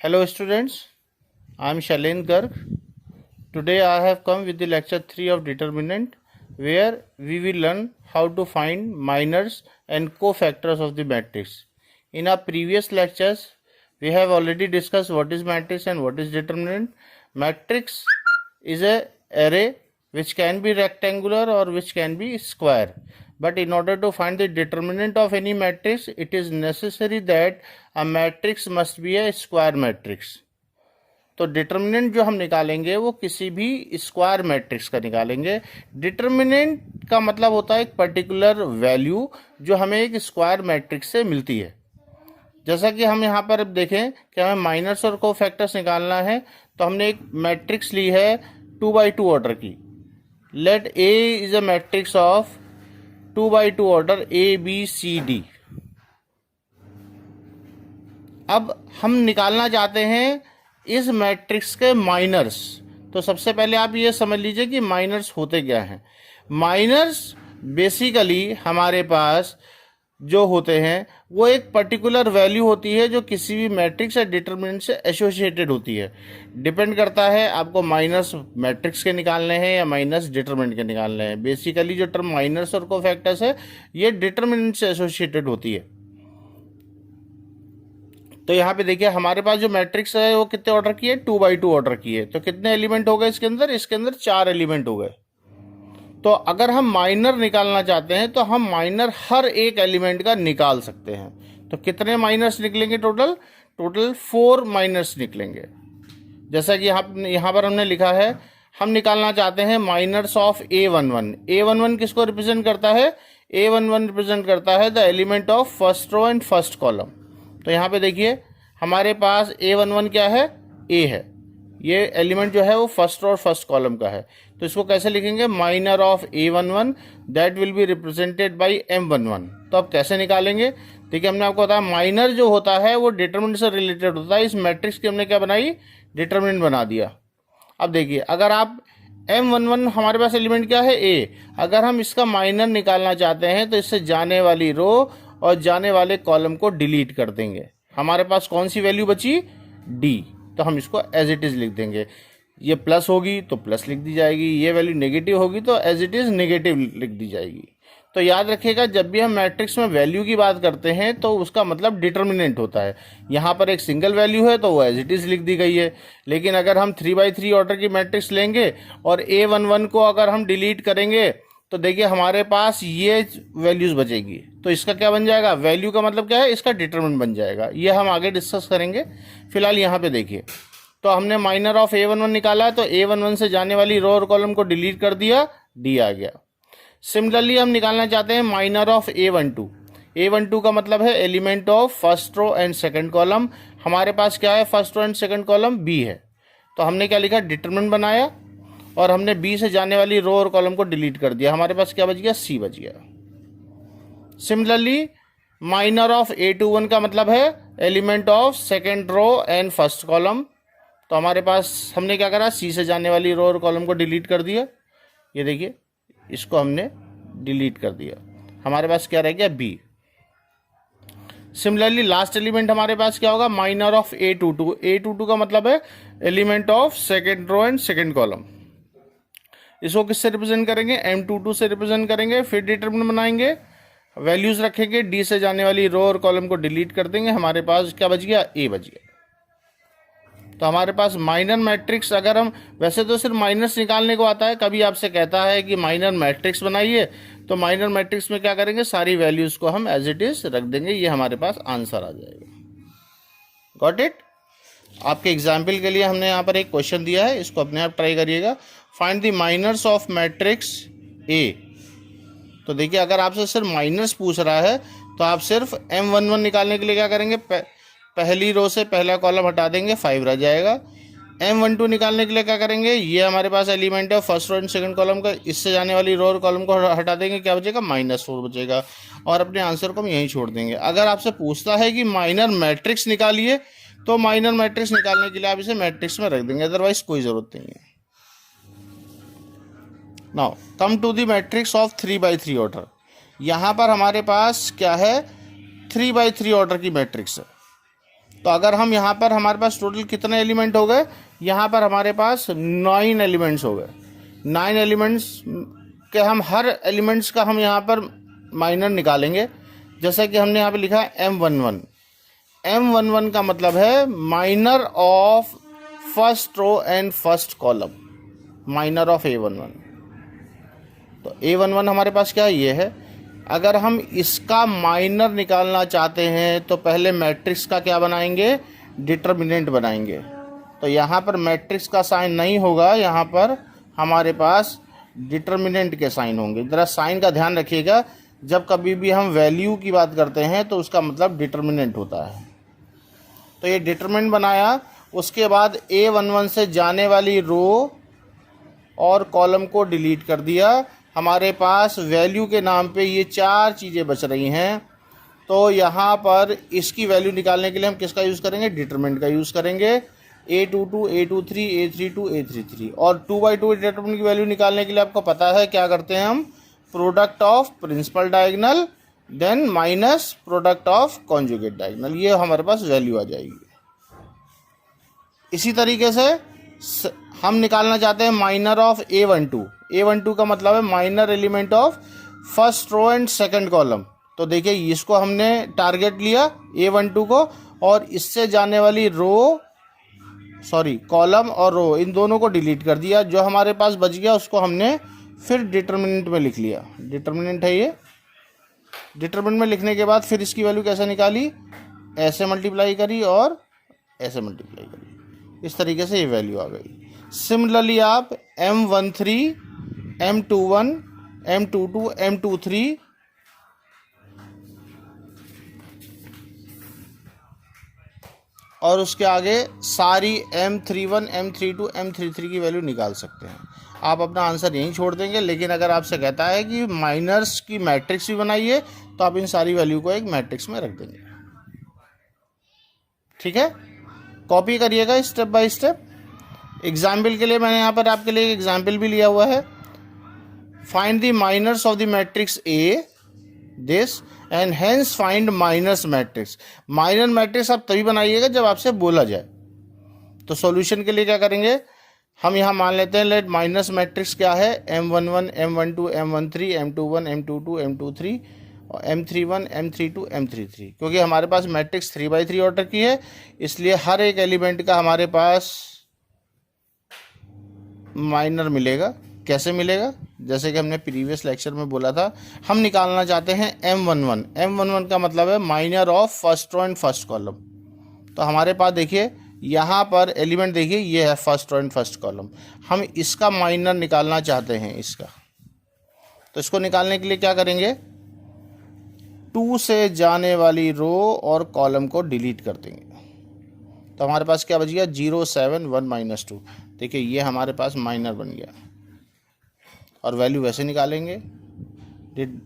Hello students, I am Shailen Garg. Today I have come with the lecture 3 of determinant, where we will learn how to find minors and cofactors of the matrix. In our previous lectures, we have already discussed what is matrix and what is determinant. Matrix is a array which can be rectangular or which can be square. But in order to find the determinant of any matrix, it is necessary that a matrix must be a square matrix. तो determinant जो हम निकालेंगे वो किसी भी square matrix का निकालेंगे. Determinant का मतलब होता है एक पर्टिकुलर वैल्यू जो हमें एक स्क्वायर मैट्रिक्स से मिलती है. जैसा कि हम यहाँ पर देखें कि हमें माइनर्स और कोफैक्टर्स निकालना है, तो हमने एक मैट्रिक्स ली है 2x2 ऑर्डर की. Let A is a matrix of 2x2 order ABCD. अब हम निकालना चाहते हैं इस मैट्रिक्स के माइनर्स. तो सबसे पहले आप ये समझ लीजिए कि माइनर्स होते क्या हैं. माइनर्स बेसिकली हमारे पास जो होते हैं वो एक पर्टिकुलर वैल्यू होती है जो किसी भी मैट्रिक्स या डिटरमिनेंट से एसोसिएटेड होती है. डिपेंड करता है आपको माइनर्स मैट्रिक्स के निकालने हैं या माइनस डिटरमिनेंट के निकालने हैं. बेसिकली जो टर्म माइनर्स और कोफैक्टर्स है ये डिटरमिनेंट से एसोसिएटेड होती है. तो यहाँ पे देखिए हमारे पास जो मैट्रिक्स है वो कितने ऑर्डर की है, 2x2 ऑर्डर की है. तो कितने एलिमेंट हो गए इसके अंदर 4 एलिमेंट हो गए. तो अगर हम माइनर निकालना चाहते हैं तो हम माइनर हर एक एलिमेंट का निकाल सकते हैं. तो कितने माइनर्स निकलेंगे टोटल 4 माइनर्स निकलेंगे. जैसा कि यहाँ पर हमने लिखा है, हम निकालना चाहते हैं माइनर्स ऑफ A11. A11 किसको रिप्रेजेंट करता है, A11 रिप्रेजेंट करता है the element of first row and first column. तो यहाँ पे देखिए हमारे पास A11 क्या है, A है. ये एलिमेंट जो है वो फर्स्ट रो और फर्स्ट कॉलम का है. तो इसको कैसे लिखेंगे, minor of A11 that will be represented by M11. तो अब कैसे निकालेंगे, देखिए हमने आपको बताया माइनर जो होता है वो डिटरमिनेंट से रिलेटेड होता है. इस मैट्रिक्स की हमने क्या बनाई, डिटरमिनेंट बना दिया. अब देखिए अगर आप M11 हमारे पास एलिमेंट क्या है, A. अगर हम इसका माइनर निकालना चाहते हैं तो इससे जाने वाली रो और जाने वाले कॉलम को डिलीट कर देंगे. हमारे पास कौन सी वैल्यू बची, D. तो हम इसको एज इट इज लिख देंगे. ये प्लस होगी तो प्लस लिख दी जाएगी, ये वैल्यू नेगेटिव होगी तो एज इट इज नेगेटिव लिख दी जाएगी. तो याद रखिएगा जब भी हम मैट्रिक्स में वैल्यू की बात करते हैं तो उसका मतलब डिटर्मिनेंट होता है. यहाँ पर एक सिंगल वैल्यू है तो वो एज इट इज लिख दी गई है. लेकिन अगर हम 3x3 ऑर्डर की मैट्रिक्स लेंगे और A11 को अगर हम डिलीट करेंगे तो देखिए हमारे पास ये वैल्यूज बचेगी. तो इसका क्या बन जाएगा, वैल्यू का मतलब क्या है, इसका डिटरमिनेंट बन जाएगा. ये हम आगे डिस्कस करेंगे. फिलहाल यहाँ पे देखिए तो हमने माइनर ऑफ A11 निकाला है, तो A11 से जाने वाली रो और कॉलम को डिलीट कर दिया, D आ गया. सिमिलरली हम निकालना चाहते हैं माइनर ऑफ A12. A12 का मतलब है element of first row and second column. हमारे पास क्या है, first row and second column B है. तो हमने क्या लिखा, डिटरमिनेंट बनाया और हमने B से जाने वाली रो और कॉलम को डिलीट कर दिया. हमारे पास क्या बच गया, C बच गया. सिमिलरली माइनर ऑफ A21 का मतलब है element of second row and first column. तो हमारे पास हमने क्या करा, C से जाने वाली रो और कॉलम को डिलीट कर दिया. ये देखिए इसको हमने डिलीट कर दिया. हमारे पास क्या रह गया, B. सिमिलरली लास्ट एलिमेंट हमारे पास क्या होगा, माइनर ऑफ A22. A22 का मतलब है element of second row and second column. इसको किससे रिप्रेजेंट करेंगे, M22 से रिप्रेजेंट करेंगे. फिर डिटरमिनेंट बनाएंगे, वैल्यूज रखेंगे, D से जाने वाली रो और कॉलम को डिलीट कर देंगे. हमारे पास क्या बच गया, A बच गया. तो हमारे पास माइनर मैट्रिक्स, अगर हम वैसे तो सिर्फ माइनर्स निकालने को आता है, कभी आपसे कहता है कि माइनर मैट्रिक्स बनाइए तो माइनर मैट्रिक्स में क्या करेंगे, सारी वैल्यूज को हम एज इट इज रख देंगे. ये हमारे पास आंसर आ जाएगा. Got it. आपके एग्जाम्पल के लिए हमने यहाँ पर एक क्वेश्चन दिया है, इसको अपने आप ट्राई करिएगा. Find the minors of matrix A. तो देखिए अगर आपसे सिर्फ माइनर्स पूछ रहा है तो आप सिर्फ M11 निकालने के लिए क्या करेंगे, पहली रो से पहला कॉलम हटा देंगे, 5 रह जाएगा. M12 निकालने के लिए क्या करेंगे, ये हमारे पास एलिमेंट है first row and second column का, इससे जाने वाली रो और कॉलम को हटा देंगे, क्या बचेगा, -4 बचेगा. और अपने आंसर को हम यहीं छोड़ देंगे. अगर आपसे पूछता है कि माइनर मैट्रिक्स निकालिए तो माइनर मैट्रिक्स निकालने के लिए आप इसे मैट्रिक्स में रख देंगे, अदरवाइज कोई जरूरत नहीं है. Now come to the matrix of 3x3 order. यहाँ पर हमारे पास क्या है, 3x3 ऑर्डर की मैट्रिक्स है. तो अगर हम यहाँ पर हमारे पास टोटल कितने एलिमेंट हो गए, यहाँ पर हमारे पास 9 एलिमेंट्स हो गए। 9 एलिमेंट्स के हम हर एलिमेंट्स का हम यहाँ पर माइनर निकालेंगे। जैसा कि हमने यहाँ पे लिखा है M11। M11 का मतलब है minor of first row and first column, minor of A11। तो A11 हमारे पास क्या है, ये है। अगर हम इसका माइनर निकालना चाहते हैं तो पहले मैट्रिक्स का क्या बनाएंगे, डिटर्मिनेंट बनाएंगे। तो यहाँ पर मैट्रिक्स का साइन नहीं होगा, यहाँ पर हमारे पास डिटर्मिनेंट के साइन होंगे। ज़रा साइन का ध्यान रखिएगा, जब कभी भी हम वैल्यू की बात करते हैं तो उसका मतलब डिटर्मिनेंट होता है। तो ये डिटर्मिनेंट बनाया, उसके बाद A11 से जाने वाली रो और कॉलम को डिलीट कर दिया। हमारे पास वैल्यू के नाम पे ये 4 चीज़ें बच रही हैं। तो यहाँ पर इसकी वैल्यू निकालने के लिए हम किसका यूज़ करेंगे, डिटरमिनेंट का यूज़ करेंगे। A22, A23, A32, A33। और 2/2 डिटरमिनेंट की वैल्यू निकालने के लिए आपको पता है क्या करते हैं हम, product of principal diagonal then minus product of conjugate diagonal, ये हमारे पास वैल्यू आ जाएगी। इसी तरीके से हम निकालना चाहते हैं माइनर ऑफ A12। A12 का मतलब है minor element of first row and second column. तो देखिए इसको हमने टारगेट लिया A12 को, और इससे जाने वाली कॉलम और रो, इन दोनों को डिलीट कर दिया। जो हमारे पास बच गया उसको हमने फिर डिटर्मिनेंट में लिख लिया। डिटर्मिनेंट है ये। डिटर्मिनेंट में लिखने के बाद फिर इसकी वैल्यू कैसे निकाली, ऐसे मल्टीप्लाई करी और ऐसे मल्टीप्लाई करी, इस तरीके से ये वैल्यू आ गई। सिमिलरली आप M13, M21, M22, M23 और उसके आगे सारी M31, M32, M33 की वैल्यू निकाल सकते हैं। आप अपना आंसर यहीं छोड़ देंगे, लेकिन अगर आपसे कहता है कि माइनर्स की मैट्रिक्स भी बनाइए तो आप इन सारी वैल्यू को एक मैट्रिक्स में रख देंगे। ठीक है, कॉपी करिएगा स्टेप बाय स्टेप। एग्जाम्पल के लिए मैंने यहाँ पर आपके लिए एक एग्जाम्पल भी लिया हुआ है। Find the minors of the matrix A this and hence find minors matrix. Minor matrix आप तभी बनाइएगा जब आपसे बोला जाए। तो सॉल्यूशन के लिए क्या करेंगे, हम यहाँ मान लेते हैं लेट माइनस मैट्रिक्स क्या है, M11, M12, M13, M21, M22, M23 और M31, M32, M33। क्योंकि हमारे पास मैट्रिक्स 3/3 ऑर्डर की है, इसलिए हर एक एलिमेंट का हमारे पास माइनर मिलेगा। कैसे मिलेगा, जैसे कि हमने प्रीवियस लेक्चर में बोला था, हम निकालना चाहते हैं M11। M11 का मतलब है minor of first row and first column. तो हमारे पास देखिए यहाँ पर एलिमेंट देखिए, ये है first row and first column. हम इसका माइनर निकालना चाहते हैं इसका। तो इसको निकालने के लिए क्या करेंगे, 2 से जाने वाली रो और कॉलम को डिलीट कर देंगे। तो हमारे पास क्या बच गया, 0, 7, 1, -2। देखिए ये हमारे पास माइनर बन गया। और वैल्यू वैसे निकालेंगे,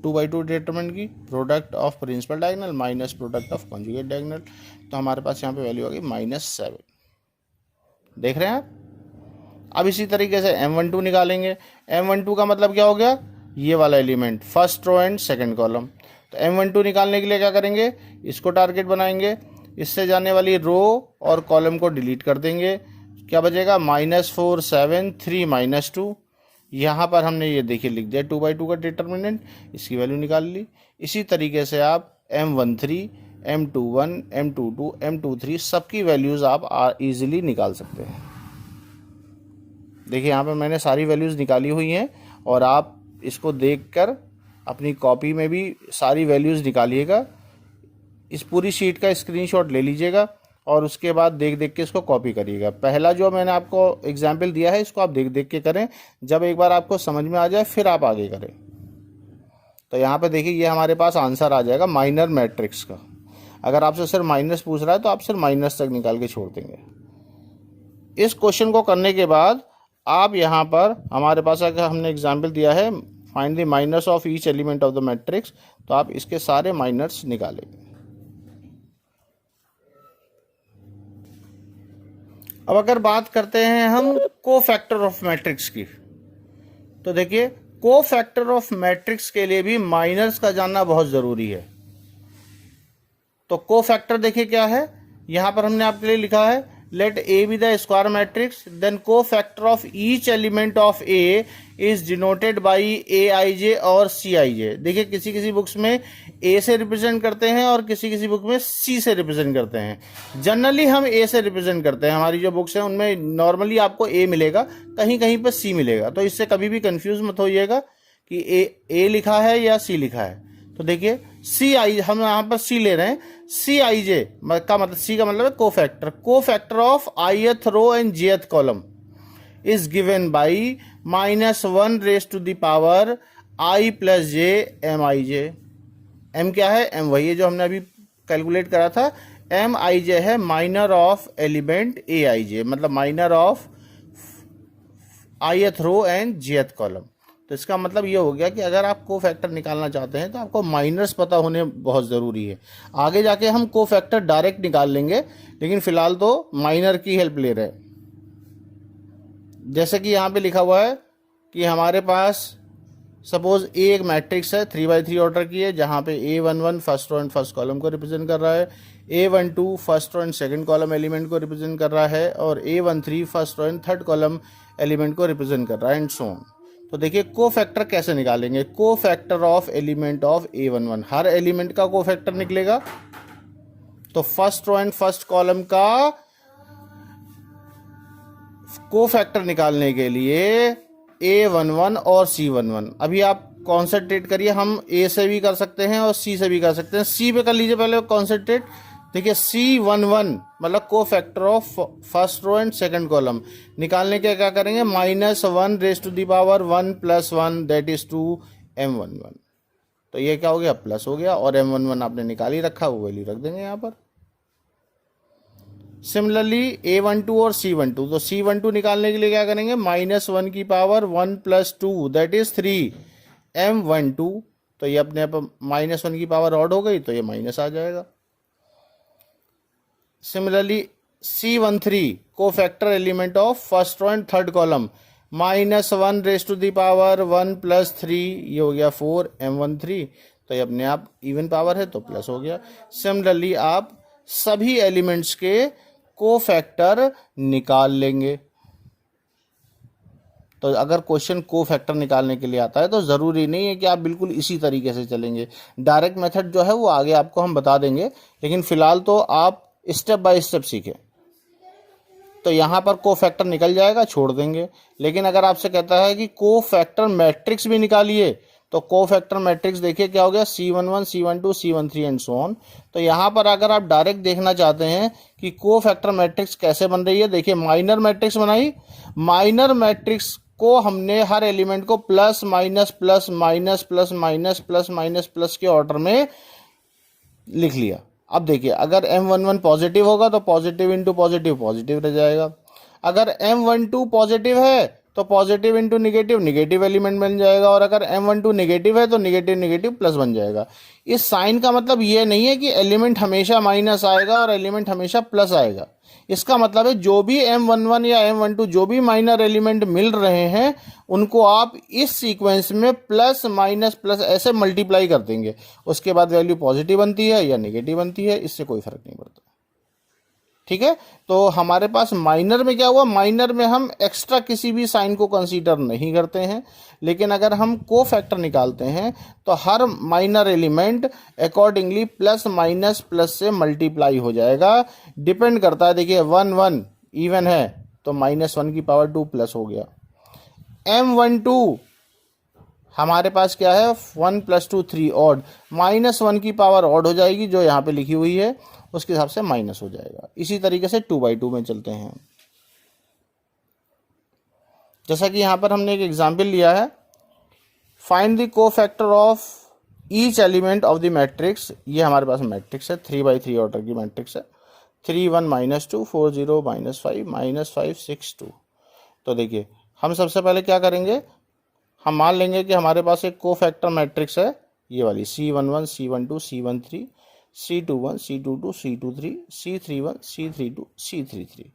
2/2 डिटरमिनेंट की, product of principal diagonal minus product of conjugate diagonal. तो हमारे पास यहाँ पे वैल्यू आ गई -7। देख रहे हैं आप। अब इसी तरीके से M12 निकालेंगे। M12 का मतलब क्या हो गया, ये वाला element first row and second column. तो M12 निकालने के लिए क्या करेंगे, इसको टारगेट बनाएंगे, इससे जाने वाली रो और कॉलम को डिलीट कर देंगे। क्या बचेगा, -4, 7, 3, -2। यहाँ पर हमने ये देखिए लिख दिया 2/2 का डिटर्मिनेंट, इसकी वैल्यू निकाल ली। इसी तरीके से आप M13, M21, M22, M23 सबकी वैल्यूज़ आप इजीली निकाल सकते हैं। देखिए यहाँ पे मैंने सारी वैल्यूज़ निकाली हुई हैं, और आप इसको देखकर अपनी कॉपी में भी सारी वैल्यूज़ निकालिएगा। इस पूरी शीट का स्क्रीनशॉट ले लीजिएगा और उसके बाद देख देख के इसको कॉपी करिएगा। पहला जो मैंने आपको एग्जाम्पल दिया है इसको आप देख देख के करें, जब एक बार आपको समझ में आ जाए फिर आप आगे करें। तो यहाँ पे देखिए ये हमारे पास आंसर आ जाएगा माइनर मैट्रिक्स का। अगर आपसे सिर्फ माइनस पूछ रहा है तो आप सिर्फ माइनस तक निकाल के छोड़ देंगे। इस क्वेश्चन को करने के बाद आप यहाँ पर हमारे पास अगर हमने एग्जाम्पल दिया है find the minus of each element of the matrix, तो आप इसके सारे माइनर्स निकालेंगे। अब अगर बात करते हैं हम कोफैक्टर ऑफ मैट्रिक्स की, तो देखिए कोफैक्टर ऑफ मैट्रिक्स के लिए भी माइनर्स का जानना बहुत ज़रूरी है। तो कोफैक्टर देखिए क्या है, यहाँ पर हमने आपके लिए लिखा है let A be the square matrix then cofactor of each element of A is denoted by A I J और सी आई जे। देखिए किसी किसी बुक्स में ए से रिप्रेजेंट करते हैं और किसी किसी बुक में सी से रिप्रेजेंट करते हैं। जनरली हम ए से रिप्रेजेंट करते हैं, हमारी जो बुक्स हैं उनमें नॉर्मली आपको ए मिलेगा, कहीं कहीं पर सी मिलेगा, तो इससे कभी भी कंफ्यूज मत होइएगा कि ए लिखा है या सी लिखा है। तो देखिए सी आई, हम यहाँ पर सी ले रहे हैं, सी आई जे का मतलब, सी का मतलब है cofactor of ith row and jth column is given by -1 raise to the power i plus J M I J. M क्या है? एम वही है जो हमने अभी कैलकुलेट करा था, एम आई जे है minor of element A I J, मतलब minor of ith row and jth column. तो इसका मतलब ये हो गया कि अगर आप कोफैक्टर निकालना चाहते हैं तो आपको माइनर्स पता होने बहुत ज़रूरी है। आगे जाके हम कोफैक्टर डायरेक्ट निकाल लेंगे, लेकिन फिलहाल तो माइनर की हेल्प ले रहे हैं। जैसे कि यहाँ पे लिखा हुआ है कि हमारे पास सपोज ए एक मैट्रिक्स है 3x3 ऑर्डर की है, जहाँ पे A11 first row and first column को रिप्रेजेंट कर रहा है, A12 first row and second column element को रिप्रेजेंट कर रहा है, और A13 first row and third column element को रिप्रेजेंट कर रहा है, एंड सो ऑन। तो देखिए कोफैक्टर कैसे निकालेंगे, cofactor of element of A11, हर एलिमेंट का कोफैक्टर निकलेगा। तो first row and first column का कोफैक्टर निकालने के लिए A11 और C11, अभी आप कॉन्सेंट्रेट करिए, हम A से भी कर सकते हैं और C से भी कर सकते हैं। C पे कर लीजिए पहले कॉन्सेंट्रेट। देखिए C11 मतलब cofactor of first row and second column निकालने के क्या करेंगे, -1 raise to the power 1 + 1 that is 2 M11। तो ये क्या हो गया, प्लस हो गया, और M11 आपने निकाल ही रखा, वो वैल्यू रख देंगे यहाँ पर। सिमिलरली A12 और C12, तो C12 निकालने के लिए क्या करेंगे, -1 की पावर 1 + 2 दैट इज 3 M12। तो ये अपने आप -1 की पावर ऑड हो गई, तो ये माइनस आ जाएगा। Similarly C13 cofactor element of first row and third column, -1 raise to the power 1 + 3, ये हो गया 4 M13। तो ये अपने आप इवन पावर है तो प्लस हो गया। सिमिलरली आप सभी एलिमेंट्स के कोफैक्टर निकाल लेंगे। तो अगर क्वेश्चन कोफैक्टर निकालने के लिए आता है तो ज़रूरी नहीं है कि आप बिल्कुल इसी तरीके से चलेंगे, डायरेक्ट मेथड जो है वो आगे आपको हम बता देंगे, लेकिन फिलहाल तो आप स्टेप बाय स्टेप सीखें। तो यहाँ पर कोफैक्टर निकल जाएगा, छोड़ देंगे। लेकिन अगर आपसे कहता है कि कोफैक्टर मैट्रिक्स भी निकालिए, तो कोफैक्टर मैट्रिक्स देखिए क्या हो गया, C11 C12 C13 and so on. तो यहाँ पर अगर आप डायरेक्ट देखना चाहते हैं कि कोफैक्टर मैट्रिक्स कैसे बन रही है, देखिए माइनर मैट्रिक्स बनाई, माइनर मैट्रिक्स को हमने हर एलिमेंट को plus minus plus minus plus minus plus minus plus के ऑर्डर में लिख लिया। अब देखिए अगर M11 पॉजिटिव होगा तो पॉजिटिव इंटू पॉजिटिव पॉजिटिव रह जाएगा, अगर M12 पॉजिटिव है तो positive into negative negative element बन जाएगा, और अगर M12 नेगेटिव है तो निगेटिव निगेटिव प्लस बन जाएगा। इस साइन का मतलब ये नहीं है कि एलिमेंट हमेशा माइनस आएगा और एलिमेंट हमेशा प्लस आएगा। इसका मतलब है जो भी M11 या M12 जो भी माइनर एलिमेंट मिल रहे हैं उनको आप इस सीक्वेंस में प्लस माइनस प्लस ऐसे मल्टीप्लाई कर देंगे, उसके बाद वैल्यू पॉजिटिव बनती है या नेगेटिव बनती है, इससे कोई फर्क नहीं पड़ता। ठीक है, तो हमारे पास माइनर में क्या हुआ, माइनर में हम एक्स्ट्रा किसी भी साइन को कंसीडर नहीं करते हैं, लेकिन अगर हम कोफैक्टर निकालते हैं तो हर minor element accordingly plus minus plus से मल्टीप्लाई हो जाएगा। डिपेंड करता है, देखिए 1 1 इवन है तो -1 की पावर 2 प्लस हो गया। M12 हमारे पास क्या है, 1 + 2 3 ऑड, -1 की पावर ऑड हो जाएगी जो यहाँ पे लिखी हुई है, उसके हिसाब से माइनस हो जाएगा। इसी तरीके से 2/2 में चलते हैं। जैसा कि यहाँ पर हमने एक एग्जाम्पल लिया है, find the cofactor of each element of the matrix. ये हमारे पास मैट्रिक्स है, 3x3 ऑर्डर की मैट्रिक्स है, 3 1 -2 4 0 -5 -5 6 2। तो देखिए हम सबसे पहले क्या करेंगे, हम मान लेंगे कि हमारे पास एक कोफैक्टर मैट्रिक्स है, ये वाली C11 C12 C13 C21 C22 C23 C31 C32 C33।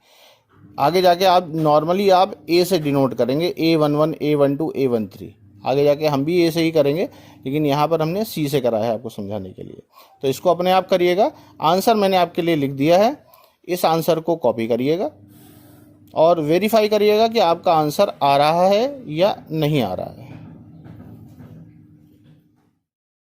आगे जाके आप नॉर्मली आप A से डिनोट करेंगे, A11 A12 A13, आगे जाके हम भी A से ही करेंगे, लेकिन यहाँ पर हमने C से करा है आपको समझाने के लिए। तो इसको अपने आप करिएगा। आंसर मैंने आपके लिए लिख दिया है, इस आंसर को कॉपी करिएगा और वेरीफाई करिएगा कि आपका आंसर आ रहा है या नहीं आ रहा है।